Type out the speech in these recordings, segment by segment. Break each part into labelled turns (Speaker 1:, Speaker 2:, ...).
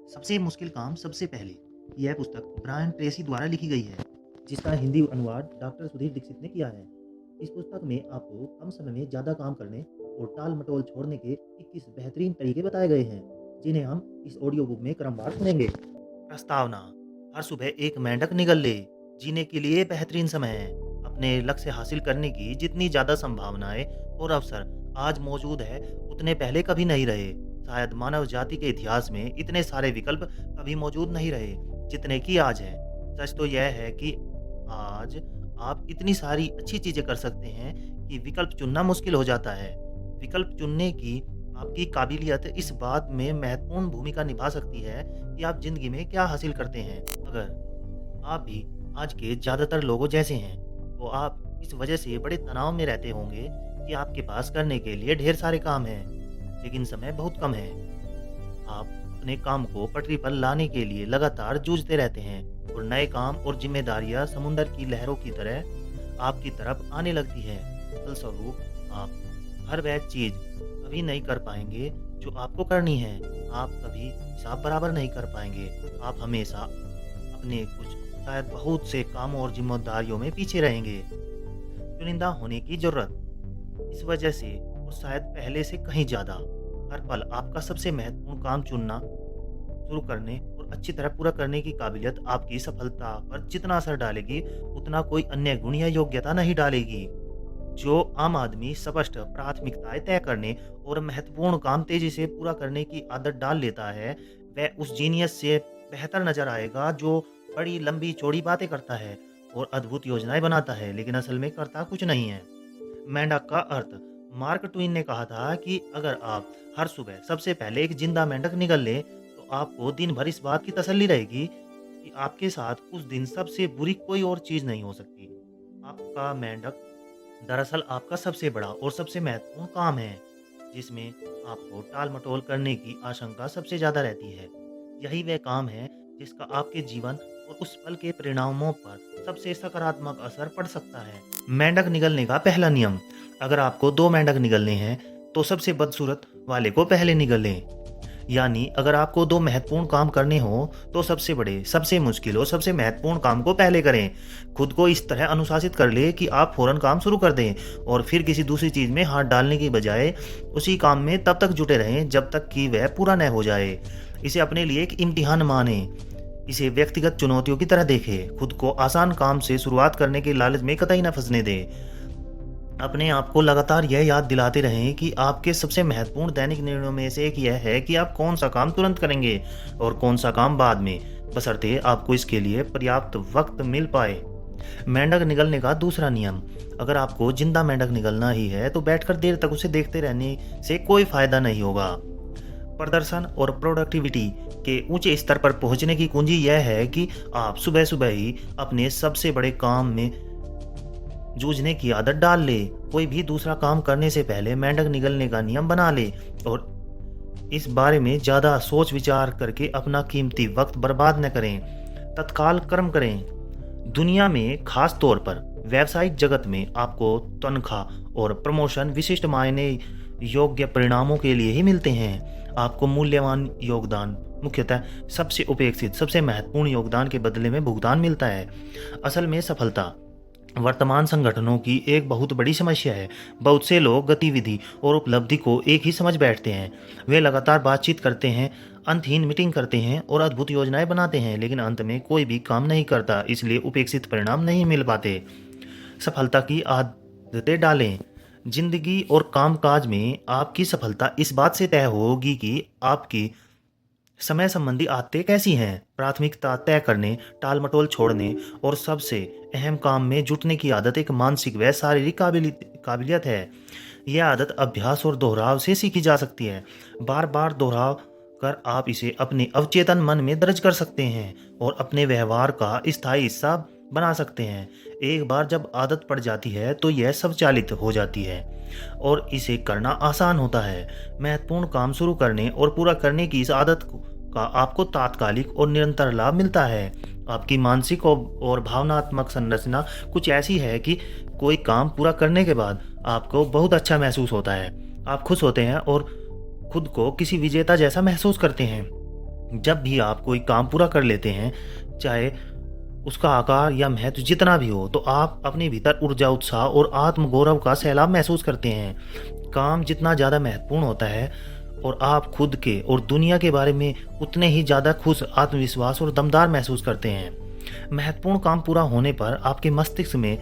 Speaker 1: सबसे मुश्किल काम सबसे पहले। यह पुस्तक ब्रायन ट्रेसी द्वारा लिखी गई है, जिसका हिंदी अनुवाद डॉक्टर सुधीर दीक्षित ने किया है। इस पुस्तक में आपको कम समय में ज़्यादा काम करने और टाल मटोल छोड़ने के 21 बेहतरीन तरीके बताए गए हैं, जिन्हें हम इस ऑडियो बुक में क्रमवार सुनेंगे। प्रस्तावना। हर सुबह एक मेंढक निगल ले। जीने के लिए बेहतरीन समय है। अपने लक्ष्य हासिल करने की जितनी ज़्यादा संभावनाएं और अवसर आज मौजूद है, उतने पहले कभी नहीं रहे। शायद मानव जाति के इतिहास में इतने सारे विकल्प कभी मौजूद नहीं रहे, जितने कि आज हैं। सच तो यह है कि आज आप इतनी सारी अच्छी चीज़ें कर सकते हैं कि विकल्प चुनना मुश्किल हो जाता है। विकल्प चुनने की आपकी काबिलियत इस बात में महत्वपूर्ण भूमिका निभा सकती है कि आप ज़िंदगी में क्या हासिल करते हैं। अगर आप भी आज के ज़्यादातर लोगों जैसे हैं, तो आप इस वजह से बड़े तनाव में रहते होंगे कि आपके पास करने के लिए ढेर सारे काम हैं, लेकिन समय बहुत कम है। आप अपने काम को पटरी पर लाने के लिए लगातार जूझते रहते हैं और नए काम और जिम्मेदारियां समुद्र की लहरों की तरह आपकी तरफ आने लगती है। फलस्वरूप आप हर वह चीज कभी नहीं कर पाएंगे जो आपको करनी है। आप कभी हिसाब बराबर नहीं कर पाएंगे। आप हमेशा अपने कुछ शायद बहुत से कामों और जिम्मेदारियों में पीछे रहेंगे। चुनिंदा होने की जरूरत। इस वजह से और शायद पहले से कहीं ज़्यादा हर पल आपका सबसे महत्वपूर्ण काम चुनना शुरू करने और अच्छी तरह पूरा करने की काबिलियत आपकी सफलता पर जितना असर डालेगी, उतना कोई अन्य गुण या योग्यता नहीं डालेगी। जो आम आदमी स्पष्ट प्राथमिकताएं तय करने और महत्वपूर्ण काम तेजी से पूरा करने की आदत डाल लेता है, वह उस जीनियस से बेहतर नजर आएगा जो बड़ी लंबी चौड़ी बातें करता है और अद्भुत योजनाएं बनाता है, लेकिन असल में करता कुछ नहीं है। मेंढक का अर्थ। मार्क ट्वेन ने कहा था कि अगर आप हर सुबह सबसे पहले एक जिंदा मेंढक निगल लें, तो आपको दिन भर इस बात की तसल्ली रहेगी कि आपके साथ उस दिन सबसे बुरी कोई और चीज नहीं हो सकती। आपका मेंढक दरअसल आपका सबसे बड़ा और सबसे महत्वपूर्ण काम है, जिसमें आपको टाल मटोल करने की आशंका सबसे ज्यादा रहती है। यही वह काम है जिसका आपके जीवन और उस पल के परिणामों पर सबसे सकारात्मक असर पड़ सकता है। मेंढक निगलने का पहला नियम। अगर आपको 2 मेंढक निगलने हैं, तो सबसे बदसूरत वाले को पहले निगलें। यानी अगर आपको 2 महत्वपूर्ण काम करने हो, तो सबसे बड़े, सबसे मुश्किल और सबसे महत्वपूर्ण काम को पहले करें। खुद को इस तरह अनुशासित कर ले कि आप फौरन काम शुरू कर दें और फिर किसी दूसरी चीज़ में हाथ डालने की बजाय उसी काम में तब तक जुटे रहें जब तक कि वह पूरा न हो जाए। इसे अपने लिए एक इम्तिहान माने। इसे व्यक्तिगत चुनौतियों की तरह देखें। खुद को आसान काम से शुरुआत करने के लालच में कतई न फंसने दें। अपने आप को लगातार यह याद दिलाते रहें कि आपके सबसे महत्वपूर्ण दैनिक निर्णयों में से एक यह है कि आप कौन सा काम तुरंत करेंगे और कौन सा काम बाद में, बशर्ते आपको इसके लिए पर्याप्त वक्त मिल पाए। मेंढक निगलने का दूसरा नियम। अगर आपको जिंदा मेंढक निगलना ही है, तो बैठकर देर तक उसे देखते रहने से कोई फायदा नहीं होगा। प्रदर्शन और प्रोडक्टिविटी के ऊंचे स्तर पर पहुंचने की कुंजी यह है कि आप सुबह सुबह ही अपने सबसे बड़े काम में जूझने की आदत डाल ले। कोई भी दूसरा काम करने से पहले मेंढक निगलने का नियम बना ले और इस बारे में ज़्यादा सोच विचार करके अपना कीमती वक्त बर्बाद न करें। तत्काल कर्म करें। दुनिया में खास तौर पर व्यावसायिक जगत में आपको तनख्वाह और प्रमोशन विशिष्ट मायने योग्य परिणामों के लिए ही मिलते हैं। आपको मूल्यवान योगदान, मुख्यतः सबसे उपेक्षित, सबसे महत्वपूर्ण योगदान के बदले में भुगतान मिलता है। असल में सफलता वर्तमान संगठनों की एक बहुत बड़ी समस्या है। बहुत से लोग गतिविधि और उपलब्धि को एक ही समझ बैठते हैं। वे लगातार बातचीत करते हैं, अंतहीन मीटिंग करते हैं और अद्भुत योजनाएं बनाते हैं, लेकिन अंत में कोई भी काम नहीं करता, इसलिए उपेक्षित परिणाम नहीं मिल पाते। सफलता की आदतें डालें। जिंदगी और कामकाज में आपकी सफलता इस बात से तय होगी कि आपकी समय संबंधी आदतें कैसी हैं। प्राथमिकता तय करने, टाल मटोल छोड़ने और सबसे अहम काम में जुटने की आदत एक मानसिक व शारीरिक काबिलियत है। यह आदत अभ्यास और दोहराव से सीखी जा सकती है। बार बार दोहराव कर आप इसे अपने अवचेतन मन में दर्ज कर सकते हैं और अपने व्यवहार का स्थायी हिस्सा बना सकते हैं। एक बार जब आदत पड़ जाती है, तो यह स्वचालित हो जाती है और इसे करना आसान होता है। महत्वपूर्ण काम शुरू करने और पूरा करने की इस आदत का आपको तात्कालिक और निरंतर लाभ मिलता है। आपकी मानसिक और भावनात्मक संरचना कुछ ऐसी है कि कोई काम पूरा करने के बाद आपको बहुत अच्छा महसूस होता है। आप खुश होते हैं और खुद को किसी विजेता जैसा महसूस करते हैं। जब भी आप कोई काम पूरा कर लेते हैं, चाहे उसका आकार या महत्व जितना भी हो, तो आप अपने भीतर ऊर्जा, उत्साह और आत्मगौरव का सैलाब महसूस करते हैं। काम जितना ज़्यादा महत्वपूर्ण होता है और आप खुद के और दुनिया के बारे में उतने ही ज़्यादा खुश, आत्मविश्वास और दमदार महसूस करते हैं। महत्वपूर्ण काम पूरा होने पर आपके मस्तिष्क में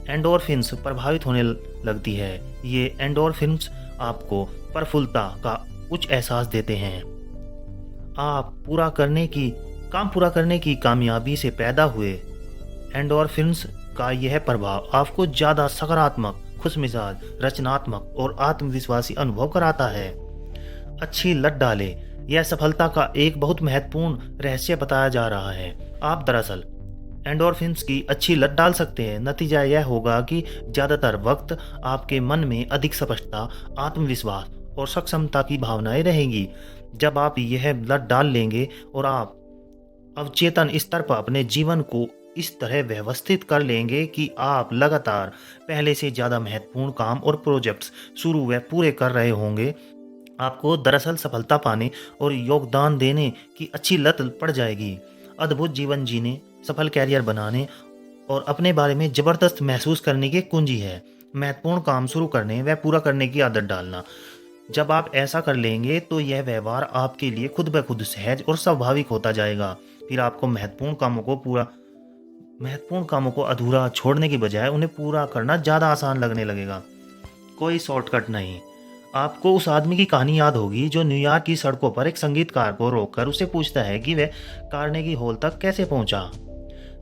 Speaker 1: एंडोर्फिन्स प्रभावित होने लगती है। ये एंडोर्फिन्स आपको प्रफुल्लता का उच्च एहसास देते हैं। आप काम पूरा करने की कामयाबी से पैदा हुए एंडोर्फिन्स का यह प्रभाव आपको ज़्यादा सकारात्मक, खुशमिजाज, रचनात्मक और आत्मविश्वासी अनुभव कराता है। अच्छी लत डालें। यह सफलता का एक बहुत महत्वपूर्ण रहस्य बताया जा रहा है। आप दरअसल एंडोर्फिन्स की अच्छी लत डाल सकते हैं। नतीजा यह होगा कि ज़्यादातर वक्त आपके मन में अधिक स्पष्टता, आत्मविश्वास और सक्षमता की भावनाएं रहेंगी। जब आप यह लत डाल लेंगे और आप अवचेतन स्तर पर अपने जीवन को इस तरह व्यवस्थित कर लेंगे कि आप लगातार पहले से ज़्यादा महत्वपूर्ण काम और प्रोजेक्ट्स शुरू व पूरे कर रहे होंगे। आपको दरअसल सफलता पाने और योगदान देने की अच्छी लत पड़ जाएगी। अद्भुत जीवन जीने, सफल कैरियर बनाने और अपने बारे में ज़बरदस्त महसूस करने की कुंजी है महत्वपूर्ण काम शुरू करने व पूरा करने की आदत डालना। जब आप ऐसा कर लेंगे तो यह व्यवहार आपके लिए खुद ब खुद सहज और स्वाभाविक होता जाएगा। फिर आपको महत्वपूर्ण कामों को अधूरा छोड़ने की बजाय उन्हें पूरा करना ज़्यादा आसान लगने लगेगा। कोई शॉर्टकट नहीं। आपको उस आदमी की कहानी याद होगी जो न्यूयॉर्क की सड़कों पर एक संगीतकार को रोककर उससे पूछता है कि वह कार्नेगी हॉल तक कैसे पहुंचा।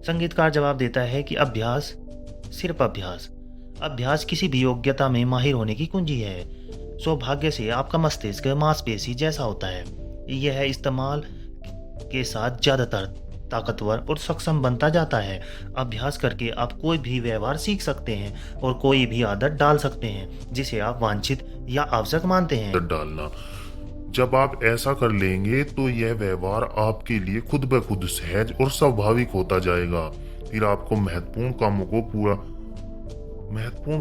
Speaker 1: संगीतकार जवाब देता है कि अभ्यास, सिर्फ अभ्यास। अभ्यास किसी भी योग्यता में माहिर होने की कुंजी है। सौभाग्य से आपका मस्तिष्क मांसपेशी जैसा होता है। यह इस्तेमाल के साथ ज़्यादातर ताकतवर और सक्षम बनता जाता है। अभ्यास करके आप कोई भी व्यवहार सीख सकते हैं और कोई भी आदत डाल सकते हैं जिसे आप वांछित या आवश्यक मानते हैं।
Speaker 2: आदत डालना। जब आप ऐसा कर लेंगे तो यह व्यवहार आपके लिए खुद ब खुद सहज और स्वाभाविक होता जाएगा। फिर आपको महत्वपूर्ण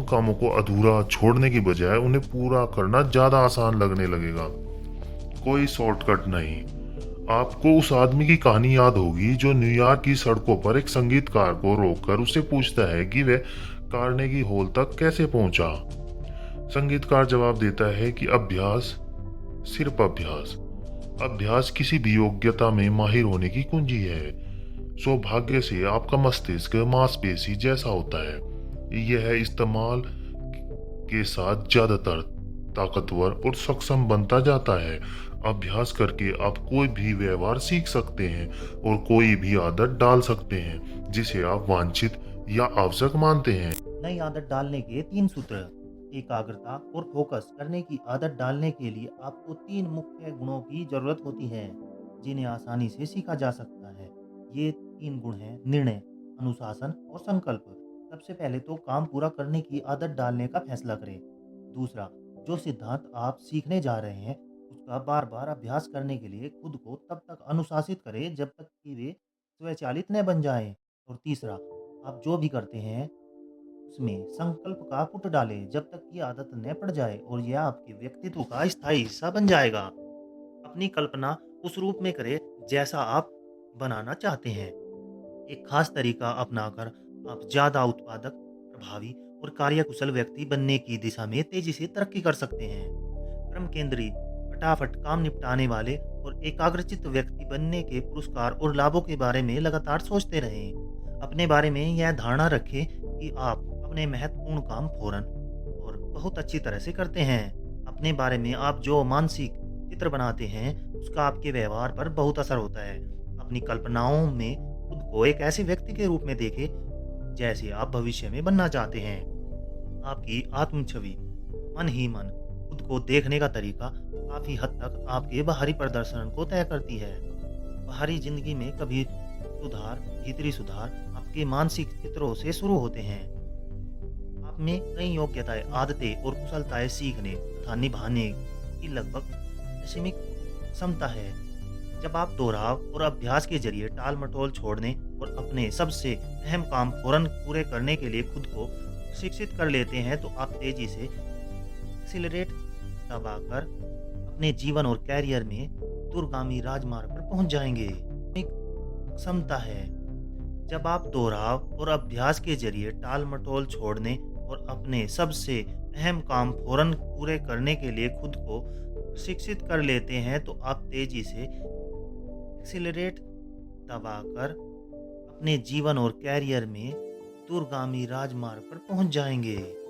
Speaker 2: कामों को अधूरा छोड़ने की बजाय उन्हें पूरा करना ज्यादा आसान लगने लगेगा। कोई शॉर्टकट नहीं। आपको उस आदमी की कहानी याद होगी जो न्यूयॉर्क की सड़कों पर एक संगीतकार को रोककर उससे पूछता है कि वह कार्नेगी हॉल तक कैसे पहुंचा। संगीतकार जवाब देता है कि अभ्यास, सिर्फ अभ्यास। अभ्यास किसी भी योग्यता में माहिर होने की कुंजी है। सौभाग्य से आपका मस्तिष्क मांसपेशी जैसा होता है। यह इस्तेमाल के साथ ज्यादातर ताकतवर और सक्षम बनता जाता है। अभ्यास करके आप कोई भी व्यवहार सीख सकते हैं और कोई भी आदत डाल सकते हैं जिसे आप वांछित या आवश्यक मानते हैं।
Speaker 1: नई आदत डालने के 3 सूत्र। एकाग्रता और फोकस करने की आदत डालने के लिए आपको 3 मुख्य गुणों की जरूरत होती है जिन्हें आसानी से सीखा जा सकता है। ये 3 गुण हैं: निर्णय, अनुशासन और संकल्प। सबसे पहले तो काम पूरा करने की आदत डालने का फैसला करें। दूसरा, जो सिद्धांत आप सीखने जा रहे हैं उसका बार बार अभ्यास करने के लिए खुद को तब तक अनुशासित करें जब तक कि वे स्वचालित न बन जाएं। और तीसरा, आप जो भी करते हैं उसमें संकल्प का पुट डालें जब तक कि आदत न पड़ जाए और यह आपके व्यक्तित्व का स्थायी हिस्सा बन जाएगा। अपनी कल्पना उस रूप में करें जैसा आप बनाना चाहते हैं। एक खास तरीका अपनाकर आप ज़्यादा उत्पादक, प्रभावी और कार्यकुशल व्यक्ति बनने की दिशा में तेजी से तरक्की कर सकते हैं। क्रम केंद्रित, फटाफट काम निपटाने वाले और एकाग्रचित्त व्यक्ति बनने के पुरस्कार और लाभों के बारे में लगातार सोचते रहें। अपने बारे में यह धारणा रखें कि आप अपने महत्वपूर्ण काम फौरन और बहुत अच्छी तरह से करते हैं। अपने बारे में आप जो मानसिक चित्र बनाते हैं उसका आपके व्यवहार पर बहुत असर होता है। अपनी कल्पनाओं में खुद को एक ऐसे व्यक्ति के रूप में देखें जैसे आप भविष्य में बनना चाहते हैं। आपकी आत्म छवि, मन ही मन खुद को देखने का तरीका काफी हद तक आपके बाहरी प्रदर्शन को तय करती है। बाहरी जिंदगी में कभी सुधार, भीतरी सुधार आपके मानसिक चित्रों से शुरू होते हैं। आप में कई योग्यताएं, आदतें और कुशलताएं सीखने तथा निभाने की लगभग असीमित क्षमता है। जब आप दोहराव और अभ्यास के जरिए टाल मटोल छोड़ने और अपने सबसे अहम काम फौरन पूरे करने के लिए खुद को शिक्षित कर लेते हैं तो आप तेजी से एक्सीलरेट दबाकर अपने जीवन और कैरियर में दूरगामी राजमार्ग पर पहुंच जाएंगे। एक क्षमता है। जब आप दोहराव और अभ्यास के जरिए टाल मटोल छोड़ने और अपने सबसे अहम काम फौरन पूरे करने के लिए खुद को प्रशिक्षित कर लेते हैं तो आप तेजी से एक्सीलरेट दबाकर अपने जीवन और कैरियर में दूरगामी राजमार्ग पर पहुंच जाएंगे।